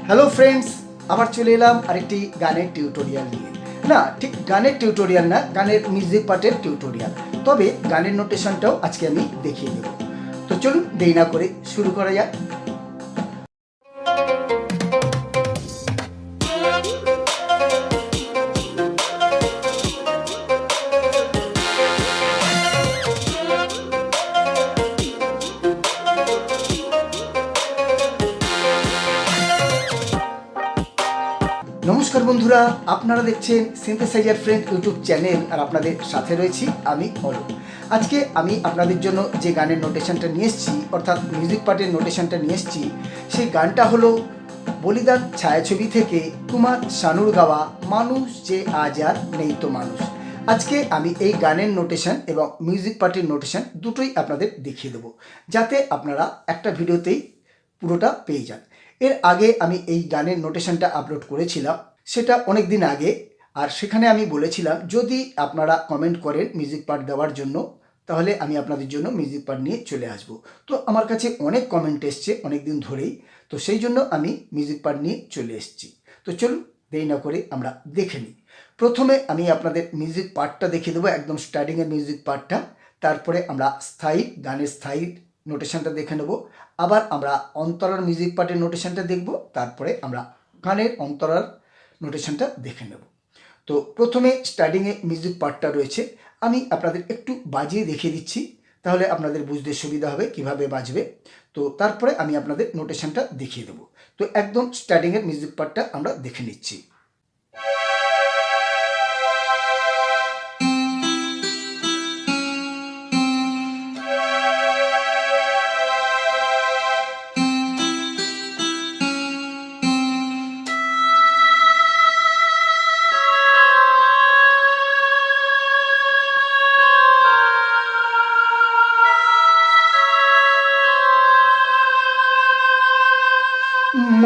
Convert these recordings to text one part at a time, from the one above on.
Hello friends, আবার চলে এলাম আরেকটি গানের টিউটোরিয়াল নিয়ে। না, ঠিক গানের টিউটোরিয়াল না, গানের মিউজিক পার্টের টিউটোরিয়াল। তবে গানের নোটেশনটাও আজকে আমি দেখিয়ে দেব। তো চলুন দেরি না করে শুরু করা যাক। নমস্কার বন্ধুরা, আপনারা দেখছেন সিনথেসাইজার ফ্রেন্ড ইউটিউব চ্যানেল, আর আপনাদের সাথে রয়েছি আমি অলোক। আজকে আমি আপনাদের জন্য যে গানের নোটেশনটা নিয়ে এসেছি, অর্থাৎ মিউজিক পার্টের নোটেশনটা নিয়ে এসেছি, সেই গানটা হলো বলিদান ছায়াছবি থেকে কুমার শানুর গাওয়া মানুষ যে আজ আর নেই তো মানুষ। আজকে আমি এই গানের নোটেশন এবং মিউজিক পার্টির নোটেশন দুটোই আপনাদের দেখিয়ে দেবো, যাতে আপনারা একটা ভিডিওতেই পুরোটা পেয়ে যান। এর আগে আমি এই গানের নোটেশনটা আপলোড করেছিলাম, সেটা অনেক দিন আগে। আর সেখানে আমি বলেছিলাম যদি আপনারা কমেন্ট করেন মিউজিক পার্ট দেওয়ার জন্য, তাহলে আমি আপনাদের জন্য মিউজিক পার্ট নিয়ে চলে আসব। তো আমার কাছে অনেক কমেন্ট এসছে অনেক দিন ধরেই, তো সেই জন্য আমি মিউজিক পার্ট নিয়ে চলে এসেছি। তো চলুন দেরি না করে আমরা দেখে নিই। প্রথমে আমি আপনাদের মিউজিক পার্টটা দেখিয়ে দেবো, একদম স্টার্টিংয়ের মিউজিক পার্টটা। তারপরে আমরা গানের স্থায়ী নোটেশনটা দেখে নেব। আবার আমরা অন্তরার মিউজিক পার্টের নোটেশনটা দেখব, তারপরে আমরা গানের অন্তরার নোটেশনটা দেখে নেব। তো প্রথমে স্টার্টিংয়ে মিউজিক পার্টটা রয়েছে, আমি আপনাদের একটু বাজিয়ে দেখিয়ে দিচ্ছি, তাহলে আপনাদের বুঝতে সুবিধা হবে কিভাবে বাজবে। তো তারপরে আমি আপনাদের নোটেশনটা দেখিয়ে দেবো। তো একদম স্টার্টিংয়ের মিউজিক পার্টটা আমরা দেখে নিচ্ছি।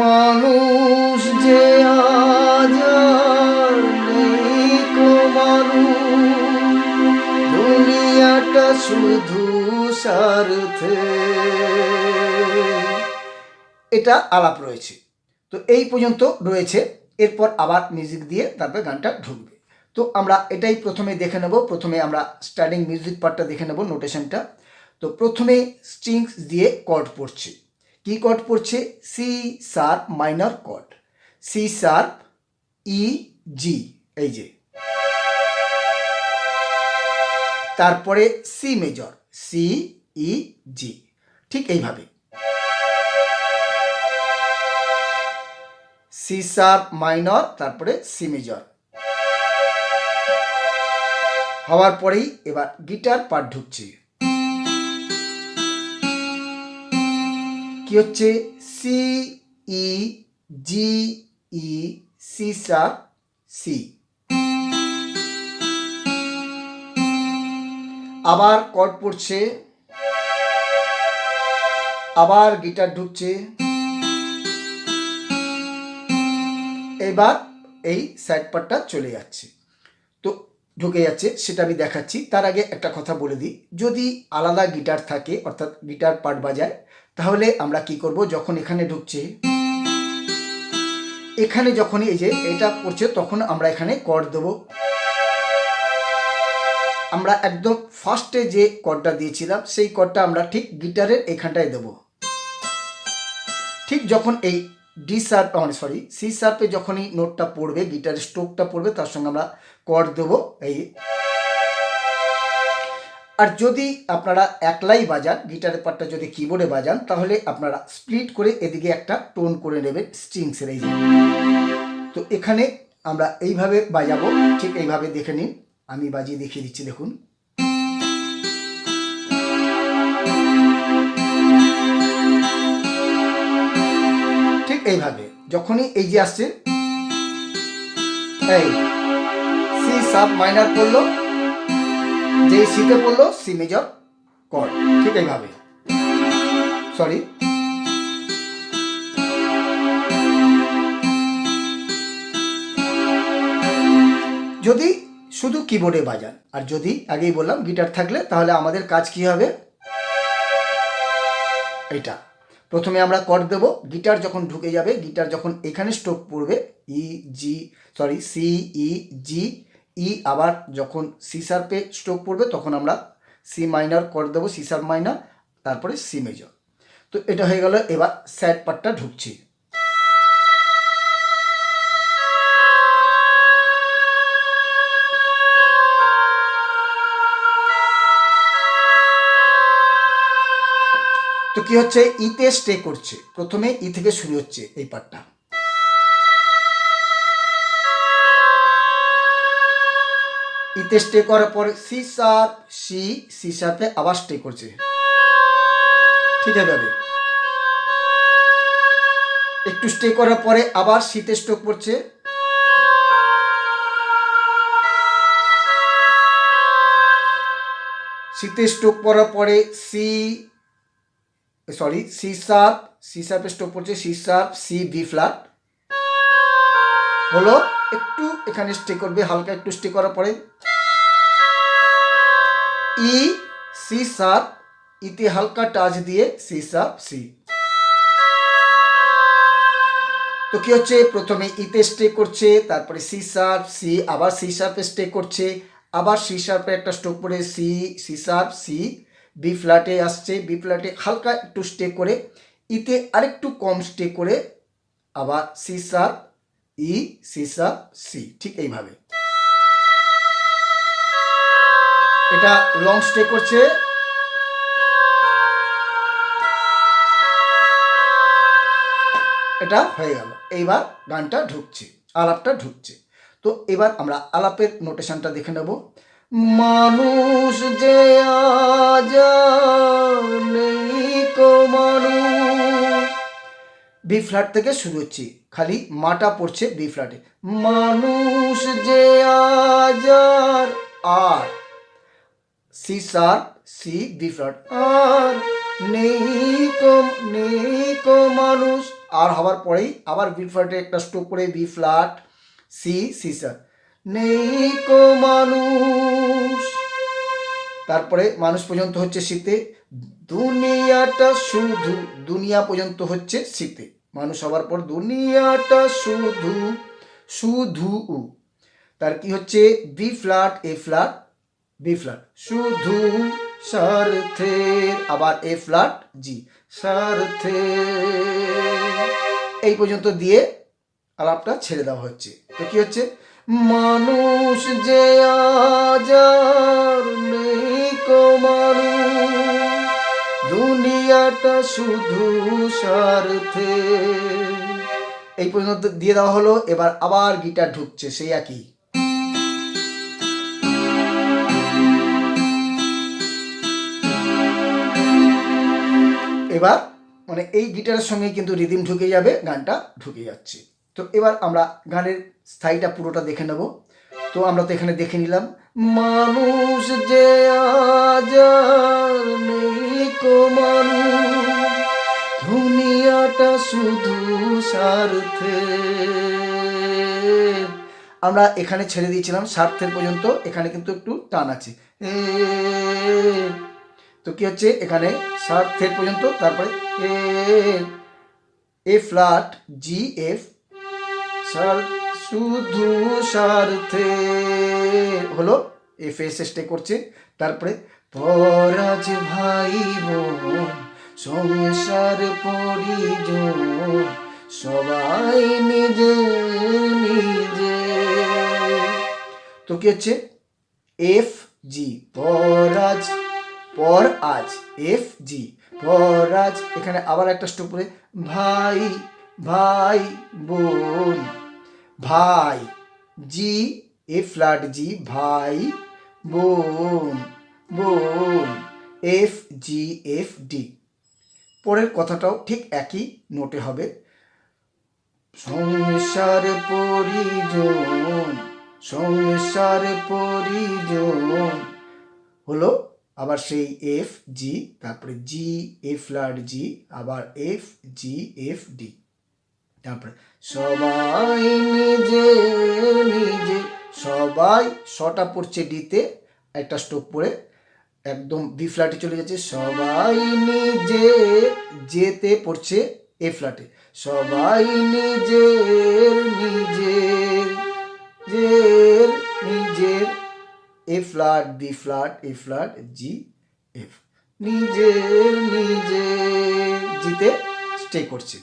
মানুষ যে আজ আর নেই কো মানুষ, দুনিয়াটা শুধু স্বার্থে। এটা আলাপ রয়েছে, তো এই পর্যন্ত রয়েছে। এরপর আবার মিউজিক দিয়ে তারপর গানটা ঢুকবে। তো আমরা এটাই প্রথমে দেখে নেব। প্রথমে আমরা স্টার্টিং মিউজিক পার্টটা দেখে নেব, নোটেশনটা। তো প্রথমে স্ট্রিংস দিয়ে কর্ড পড়ছে। কি কর্ড পড়ছে? C sharp minor chord, C sharp E G, এই যে। তারপরে C major, C E G, ঠিক এইভাবে। সি শার্প মাইনর, তারপরে সি মেজর হওয়ার পরেই এবার গিটার পার্ট ঢুকছে। কি হচ্ছে? C E G E, C sharp C. আবার কর্ড পড়ছে, আবার গিটার ঢুকছে। এবার এই সাইড পার্টটা চলে যাচ্ছে। তো ঢুকে যাচ্ছে, সেটা আমি দেখাচ্ছি। তার আগে একটা কথা বলে দিই, যদি আলাদা গিটার থাকে, অর্থাৎ গিটার পার্ট বাজায়, তাহলে আমরা কি করব? যখন এখানে ঢুকছে, এখানে যখনই এই যে এটা পড়ছে, তখন আমরা এখানে কর্ড দেব। আমরা একদম ফার্স্টে যে কর্ডটা দিয়েছিলাম, সেই কর্ডটা আমরা ঠিক গিটারের এখানটায় দেব। ঠিক যখন এই ডি শার্প সি শার্পে যখনই নোটটা পড়বে, গিটারের স্ট্রোকটা পড়বে, তার সঙ্গে আমরা কর্ড দেবো এই। আর যদি আপনারা একলাই বাজান, গিটারের পার্টটা যদি কিবোর্ডে বাজান, তাহলে আপনারা স্প্লিট করে এদিকে একটা টোন করে নেবেন স্ট্রিংসের, এই যে। তো এখানে আমরা এইভাবে বাজাবো, ঠিক এইভাবে দেখে নিন। আমি বাজিয়ে দেখিয়ে দিচ্ছি, দেখুন। ঠিক এইভাবে যখনই এই যে আসছে, এই সি শার্প মাইনর পড়লো, যে সিতে পড়লো সি মেজর কর্ড, ঠিক এইভাবে। সরি, যদি শুধু কিবোর্ডে বাজান, আর যদি আগেই বললাম গিটার থাকলে, তাহলে আমাদের কাজ কি হবে? এটা প্রথমে আমরা কর্ড দেব, গিটার যখন ঢুকে যাবে, গিটার যখন এখানে স্ট্রোক পড়বে সি ই জি ই, আবার যখন সি শার্পে স্ট্রোক পড়বে তখন আমরা সি মাইনর কর্ড দেবো, সি শার্প মাইনর, তারপরে সি মেজর। তো এটা হয়ে গেল। এবার স্যাড পার্টটা ঢুকছি। তো কি হচ্ছে, ইতে স্টে করছে, প্রথমে ই থেকে শুরু হচ্ছে এই পার্টটা। ইতে স্টে করার পরে সি শার্প সি শার্পে আবার স্টে করছে, ঠিক আছে। একটু স্টে করার পরে আবার সিতে স্ট্রোক পড়ছে, সিতে স্ট্রোক পড়ার পরে সি শার্পে স্ট্রোক পড়ছে, C sharp C B flat হলো। একটু এখানে স্টে করবে, হালকা একটু স্টে করার পরে ই সি শার্প, ইতে হালকা টাচ দিয়ে সি শার্প সি। তো কি হচ্ছে, প্রথমে ইতে স্টে করছে, তারপরে সি শার্প সি, আবার সি শার্পে স্টে করছে, আবার সি শার্পে একটা স্ট্রোক পড়ে সি শার্প সি, বি ফ্ল্যাটে আসছে, বি ফ্ল্যাটে হালকা একটু স্টে করে, ইতে আরেকটু কম স্টে করে আবার C sharp E C sharp C, ঠিক এইভাবে। এটা লং স্টে করছে, এটা হয়ে গেল। এইবার গানটা ঢুকছে, আলাপটা ঢুকছে। তো এবার আমরা আলাপের নোটেশনটা দেখে নেব। মানুষ যে আজ নেই কো মানুষ, বি ফ্ল্যাট থেকে শুরু হচ্ছে, খালি মাটা পড়ছে বি ফ্ল্যাটে। মানুষ যে আজ আর C sharp C B flat, আর নেই কো মানুষ, আর হওয়ার পরেই আবার বি ফ্ল্যাটে একটা স্ট্রোক করে বি ফ্ল্যাট সি শার্প, নেই কো মানুষ। তারপরে মানুষ পর্যন্ত হচ্ছে সিতে, দুনিয়াটা শুধু, দুনিয়া পর্যন্ত হচ্ছে সিতে, মানুষ হওয়ার পর দুনিয়াটা শুধু শুধু উ, তার কি হচ্ছে বি ফ্ল্যাট এ ফ্ল্যাট বি ফ্ল্যাট, শুধু স্বার্থের, আবার এ ফ্ল্যাট জি স্বার্থের, এই পর্যন্ত দিয়ে আলাপটা ছেড়ে দেওয়া হচ্ছে। তো কি হচ্ছে, মানুষ যে আজ আর নেই কো মানুষ, দুনিয়াটা শুধু স্বার্থে, এই পর্যন্ত দিয়ে দেওয়া হলো। এবার আবার গিটার ঢুকছে সেই একই। এবার মানে এই গিটারের সঙ্গে কিন্তু রিদিম ঢুকে যাবে, গানটা ঢুকে যাচ্ছে। তো এবার আমরা গানের স্থায়ীটা পুরোটা দেখে নেব। তো আমরা তো এখানে দেখে নিলাম, মানুষ যে আজ নেই কো মানুষ, দুনিয়াটা শুধু স্বার্থে, আমরা এখানে ছেড়ে দিয়েছিলাম স্বার্থের পর্যন্ত, এখানে কিন্তু একটু টান আছে। তো কি হচ্ছে, এখানে স্বার্থের পর্যন্ত, তারপরে এ ফ্ল্যাট জি এফ, শুধু স্বার্থে হলো, এফ এস স্টে করছে, তারপরে পরাজ ভাই বোন সংসার পরিজন সবাই নিজে নিজে। তো কি হচ্ছে, এফ জি পরাজ, পর আজ এফ জি পরাজ, এখানে আবার একটা স্ট্রোক পড়ে ভাই ভাই বোন, ভাই জি এ ফ্ল্যাট জি ভাই বোন বোন, এফ জি এফ ডি। পরের কথাটাও ঠিক একই নোটে হবে, সংসার পরিজন সংসার পরিজন হলো, আবার সেই এফ জি, তারপরে জি এ ফ্ল্যাট জি, আবার এফ জি এফ ডি, তারপরে সবাই নিজে নিজে, সবাই শটা পড়ছে ডিতে, একটা স্ট্রোক পড়ে একদম বি ফ্ল্যাটে চলে যাচ্ছে, সবাই নিজে, যেতে পড়ছে এ ফ্ল্যাটে, সবাই নিজের নিজের নিজের নিজের, এ ফ্ল্যাট বি ফ্ল্যাট এ ফ্ল্যাট জি এফ, নিজের নিজের জিতে স্টে করছে।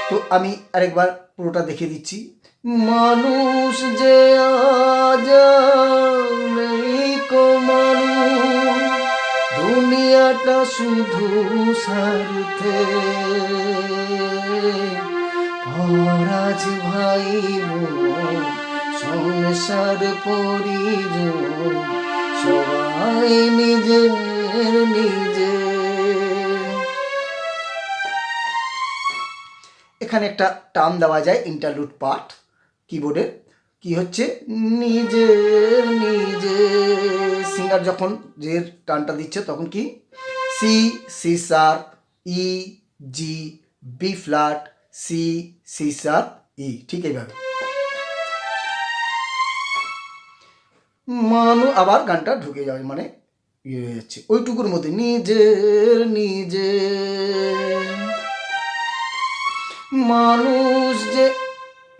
তো আমি আরেকবার পুরোটা দেখে দিচ্ছি। মানুষ যে আজ নেই কো মানুষ, দুনিয়াটা শুধু স্বার্থে, পরাজ ভাই বোন সংসার পরিজন, সবাই নিজের নিজের। এখানে একটা টার্ম দেওয়া যায় ইন্টারলুড পার্ট কিবোর্ডের, কি হচ্ছে নিজের নিজের, সিঙ্গার যখন যে টার্নটা দিচ্ছে তখন কি C, C sharp, E, G, B flat, C, C sharp, E, ঠিক এইভাবে। মানু আবার গানটা ঢুকে যাবে, মানে ইয়ে হয়ে যাচ্ছে ওইটুকুর মধ্যে, নিজের নিজের। মানুষ যে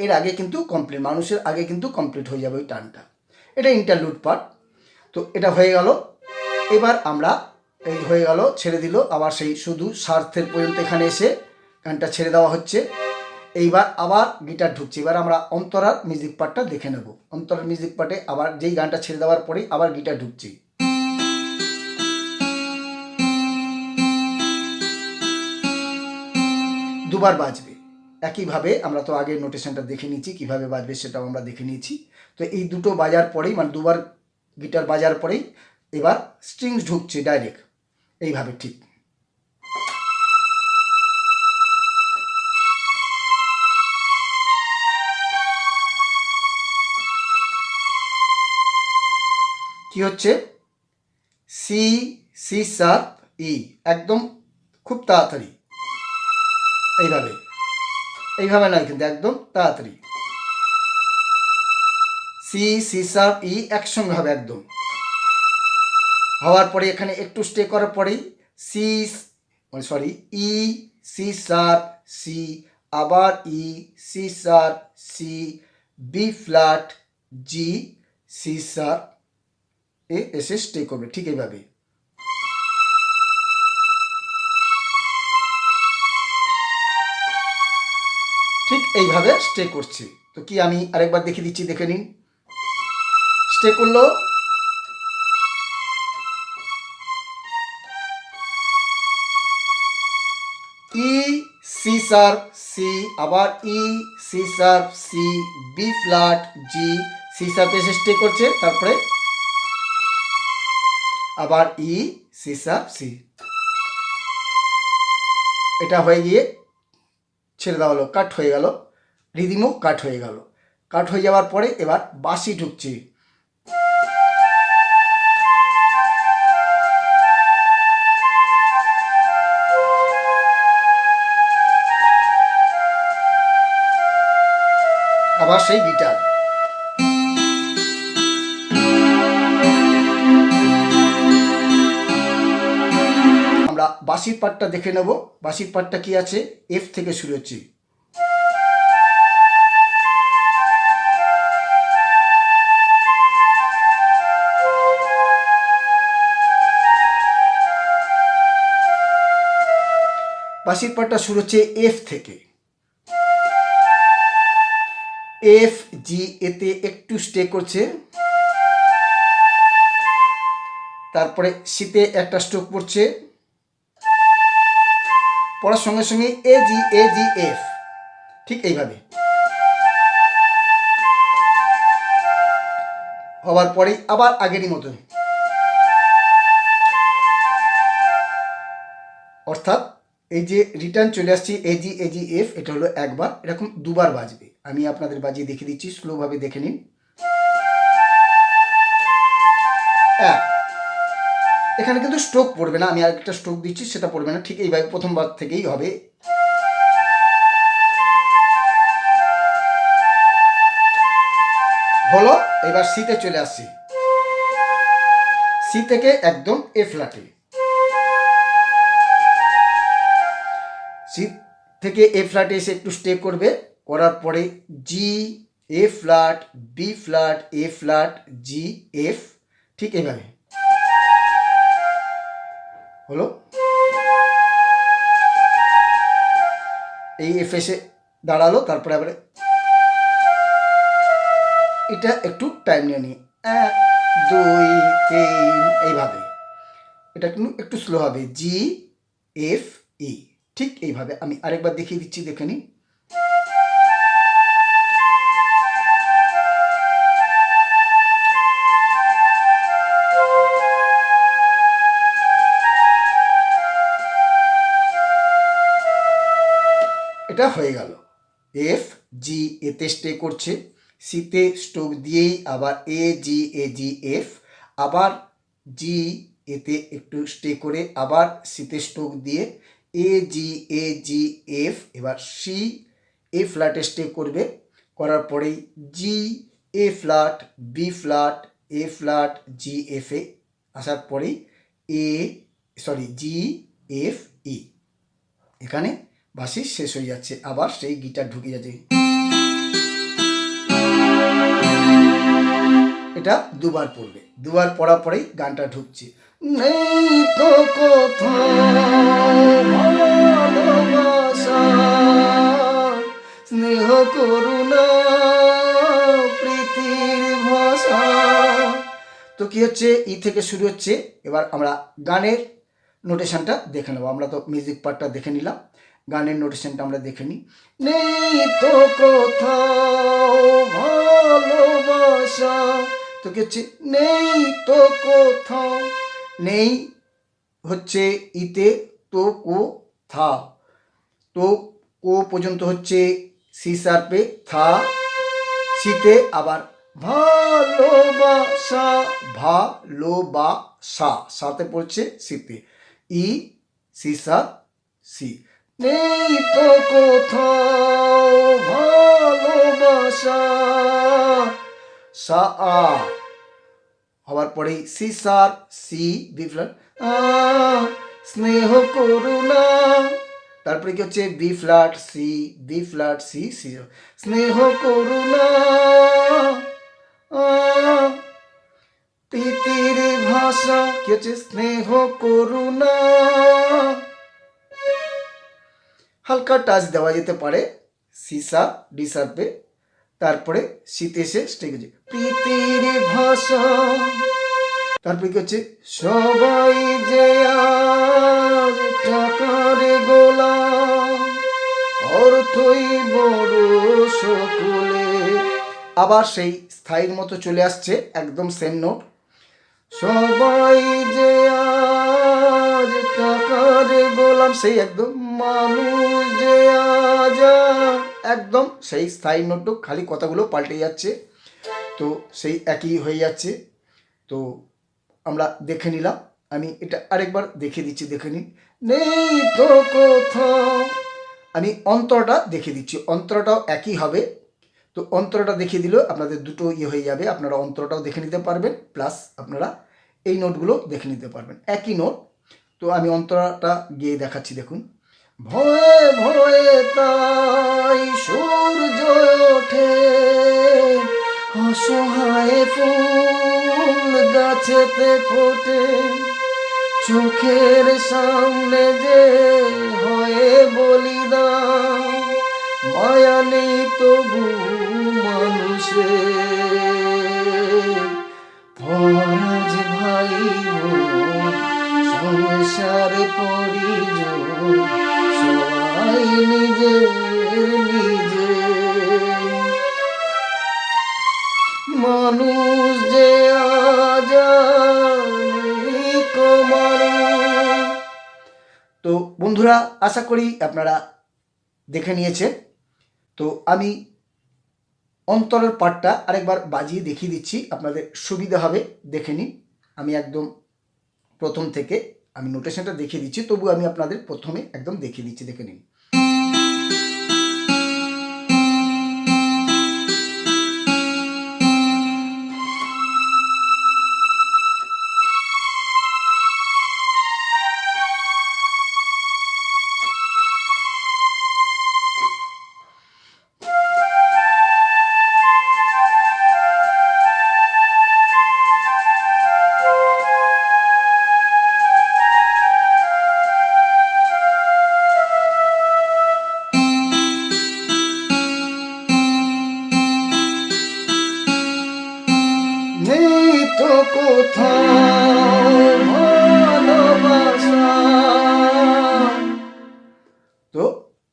এর আগে কিন্তু কমপ্লিট, মানুষের আগে কিন্তু কমপ্লিট হয়ে যাবে ওই টানটা, এটা ইন্টারলুড পার্ট। তো এটা হয়ে গেল। এবার আমরা এই হয়ে গেল, ছেড়ে দিল, আবার সেই শুধু স্বার্থের পর্যন্ত এখানে এসে গানটা ছেড়ে দেওয়া হচ্ছে। এইবার আবার গিটার ঢুকছে। এবার আমরা অন্তরার মিউজিক পার্টটা দেখে নেব। অন্তরার মিউজিক পার্টে আবার যেই গানটা ছেড়ে দেওয়ার পরেই আবার গিটার ঢুকছে, দুবার বাজবে একইভাবে। আমরা তো আগে নোটেশনটা দেখে নিয়েছি কীভাবে বাজবে, সেটাও আমরা দেখে নিয়েছি। তো এই দুটো বাজার পরেই, মানে দুবার গিটার বাজার পরেই এবার স্ট্রিংস ঢুকছে ডাইরেক্ট এইভাবে, ঠিক। কি হচ্ছে সি, সি শার্প, ই, একদম খুব তাড়াতাড়ি এইভাবে, এইভাবে নয় কিন্তু একদম তাড়াতাড়ি, সি, সি শার্প, ই একসঙ্গে হবে একদম। হওয়ার পরে এখানে একটু স্টে করার পরেই C, sorry, E, C sharp, C, আবার E, C sharp, C, B flat, G, C sharp A এসে স্টে করবে, ঠিক এইভাবে। ঠিক এইভাবে স্টে করছে। তো কি আমি আরেকবার দেখে দিচ্ছি, দেখে নিন। স্টে করলো, ই, সি শার্প, সি, আবার E, C sharp, C, B flat, G, C sharp এসে স্টে করছে, তারপরে আবার ই, সি শার্প, সি। এটা হয়ে গিয়ে ছেড়ে দেওয়া হলো, কাট হয়ে গেল, রিদিমও কাট হয়ে গেল। কাট হয়ে যাওয়ার পরে এবার বাঁশি ঢুকছে। আবার সেই গিটার। আমরা বাঁশির পার্টটা দেখে নেব। বাঁশির পার্টটা কি আছে, এফ থেকে শুরু হচ্ছে। বাঁশির পার্টটা শুরু হচ্ছে এফ থেকে, এফ, জি, এতে একটু স্টে করছে, তারপরে সিতে একটা স্ট্রোক পড়ছে, পড়ার সঙ্গে সঙ্গে এ জি, এ জি, এফ, ঠিক এইভাবে হওয়ার পরেই আবার আগেরই মতো, অর্থাৎ এই যে রিটার্ন চলে আসছে এজি, এজি, এফ, এটা হলো একবার, এরকম দুবার বাজবে। আমি আপনাদের বাজিয়ে দেখে দিচ্ছি, স্লোভাবে দেখে নিন। এখানে কিন্তু স্ট্রোক পড়বে না, আমি আরেকটা স্ট্রোক দিচ্ছি, সেটা পড়বে না, ঠিক এইভাবে প্রথমবার থেকেই হবে। হলো, এবার সিতে চলে আসছি। সি থেকে একদম এ ফ্ল্যাটে, সি থেকে এ ফ্ল্যাটে এসে একটু স্টে করবে, করার পরে জি, এ ফ্ল্যাট, বি ফ্ল্যাট, এ ফ্ল্যাট, জি, এফ, ঠিক এইভাবে হলো। এই এফ এসে দাঁড়ালো, তারপরে আবার এটা একটু টাইম নিয়ে নিই, 1 2 3 এইভাবে। এটা কিন্তু একটু স্লো হবে, জি, এফ, ই, ঠিক এইভাবে। আমি আরেকবার দেখিয়ে দিচ্ছি, দেখে নিন। এটা হয়ে গেল। এফ, জি, এতে স্টে করছে, সিতে স্ট্রোক দিয়েই আবার এ জি এফ, আবার জি, এতে একটু স্টে করে আবার সিতে স্ট্রোক দিয়ে এ জি এফ, এবার সি, এ ফ্ল্যাটে স্টে করবে, করার পরেই জি, এ ফ্ল্যাট, বি ফ্ল্যাট, এ ফ্ল্যাট, জি এফে আসার পরেই জি, এফ, ই, এখানে বাঁশি শেষ হয়ে যাচ্ছে, আবার সেই গিটার ঢুকে যাচ্ছে। এটা দুবার পড়বে, দুবার পড়ার পরেই গানটা ঢুকছে। নেই তো কোথাও ভালোবাসা, স্নেহ করুণা, প্রীতির ভাষা। তো কি হচ্ছে, ই থেকে শুরু হচ্ছে। এবার আমরা গানের নোটেশনটা দেখে নেবো। আমরা তো মিউজিক পার্টটা দেখে নিলাম, গানের নোটেশনটা আমরা দেখে নিই। নেই তো কোথাও ভালোবাসা, তো কি হচ্ছে, নেই তো কোথাও, নেই হচ্ছে ইতে, তো কো থা, তো কো পর্যন্ত হচ্ছে সি শার্পে, থা সিতে আবার ভালোবাসা, ভালোবাসা, সাথে পড়ছে সিতে, ই, সি শার্প, সি। নেই তো কোথাও ভালোবাসা, সা আ, হওয়ার পরেই C sharp, C, B flat, স্নেহ করুণা, তারপরে কি হচ্ছে B flat, C, B flat, C, C, স্নেহ করুণা, প্রীতির ভাষা, কি হচ্ছে স্নেহ করুণা, হালকা টাচ দেওয়া যেতে পারে সি শার্প, ডি শার্পে, তারপরে শীতে এসে স্টে গেছে প্রীতির ভাষা। তারপরে কি হচ্ছে, সবাই যে আজ টাকার গোলাম, অর্থই বড় সকলে, আবার সেই স্থায়ীর মতো চলে আসছে, একদম সেম নোট। সবাই যে আজ টাকার গোলাম, সেই একদম মানুষ যে আজ, একদম সেই স্থায়ী নোটটুকু, খালি কথাগুলো পাল্টে যাচ্ছে, তো সেই একই হয়ে যাচ্ছে। তো আমরা দেখে নিলাম, আমি এটা আরেকবার দেখিয়ে দিচ্ছি, দেখে নিন। নেই তো কোথাও, আমি অন্তরটা দেখিয়ে দিচ্ছি, অন্তরটাও একই হবে। তো অন্তরটা দেখিয়ে দিলেও আপনাদের দুটো ইয়ে হয়ে যাবে, আপনারা অন্তরটাও দেখে নিতে পারবেন, প্লাস আপনারা এই নোটগুলো দেখে নিতে পারবেন, একই নোট। তো আমি অন্তরটা গিয়ে দেখাচ্ছি, দেখুন। ভয়ে ভয়ে তাই সূর্য ওঠে, অসহায় ফুল গাছেতে ফোটে, চোখের সামনে যে হয়ে বলিদান, মায়া নেই তবু মানুষের, পরাজ ভাই সংসার পরিজন, সবাই নিজের নিজে, মানুষ যে আজ মানুষ। তো বন্ধুরা, আশা করি আপনারা দেখে নিয়েছেন। তো আমি অন্তরের পার্টটা আরেকবার বাজিয়ে দেখিয়ে দিচ্ছি, আপনাদের সুবিধা হবে, দেখে নিন। আমি একদম প্রথম থেকে আমি নোটেশনটা দেখিয়ে দিচ্ছি, তবু আমি আপনাদের প্রথমে একদম দেখিয়ে দিচ্ছি, দেখে নিন।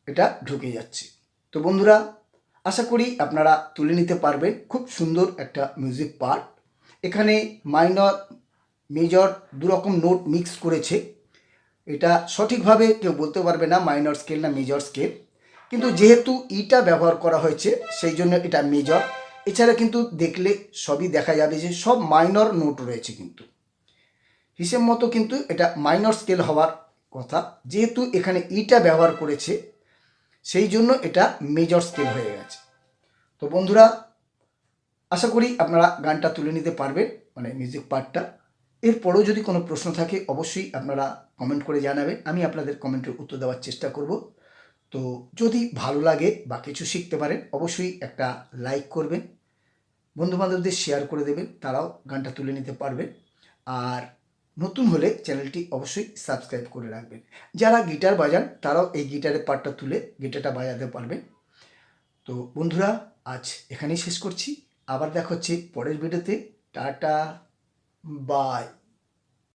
এটা ঢুকে যাচ্ছে। তো বন্ধুরা, আশা করি আপনারা তুলে নিতে পারবেন। খুব সুন্দর একটা মিউজিক পার্ট। এখানে মাইনর মেজর দুরকম নোট মিক্স করেছে। এটা সঠিকভাবে কেউ বলতে পারবে না মাইনর স্কেল না মেজর স্কেল, কিন্তু যেহেতু ইটা ব্যবহার করা হয়েছে সেই জন্য এটা মেজর। এছাড়া কিন্তু দেখলে সবই দেখা যাবে যে সব মাইনর নোট রয়েছে, কিন্তু হিসেব মতো কিন্তু এটা মাইনর স্কেল হওয়ার কথা। যেহেতু এখানে ইটা ব্যবহার করেছে সেই জন্য এটা মেজর স্কেল হয়ে গেছে। তো বন্ধুরা, আশা করি আপনারা গানটা তুলে নিতে পারবেন, মানে মিউজিক পার্টটা। এরপরেও যদি কোনো প্রশ্ন থাকে অবশ্যই আপনারা কমেন্ট করে জানাবেন, আমি আপনাদের কমেন্টের উত্তর দেওয়ার চেষ্টা করব। তো যদি ভালো লাগে বা কিছু শিখতে পারেন অবশ্যই একটা লাইক করবেন, বন্ধুবান্ধবদের শেয়ার করে দেবেন, তারাও গানটা তুলে নিতে পারবেন। আর নতুন হলে চ্যানেলটি অবশ্যই সাবস্ক্রাইব করে রাখবেন। যারা গিটার বাজান তারাও এই গিটারের পার্টটা তুলে গিটারটা বাজাতে পারবেন। তো বন্ধুরা, আজ এখানেই শেষ করছি। আবার দেখা হচ্ছে পরের ভিডিওতে। Tata, by.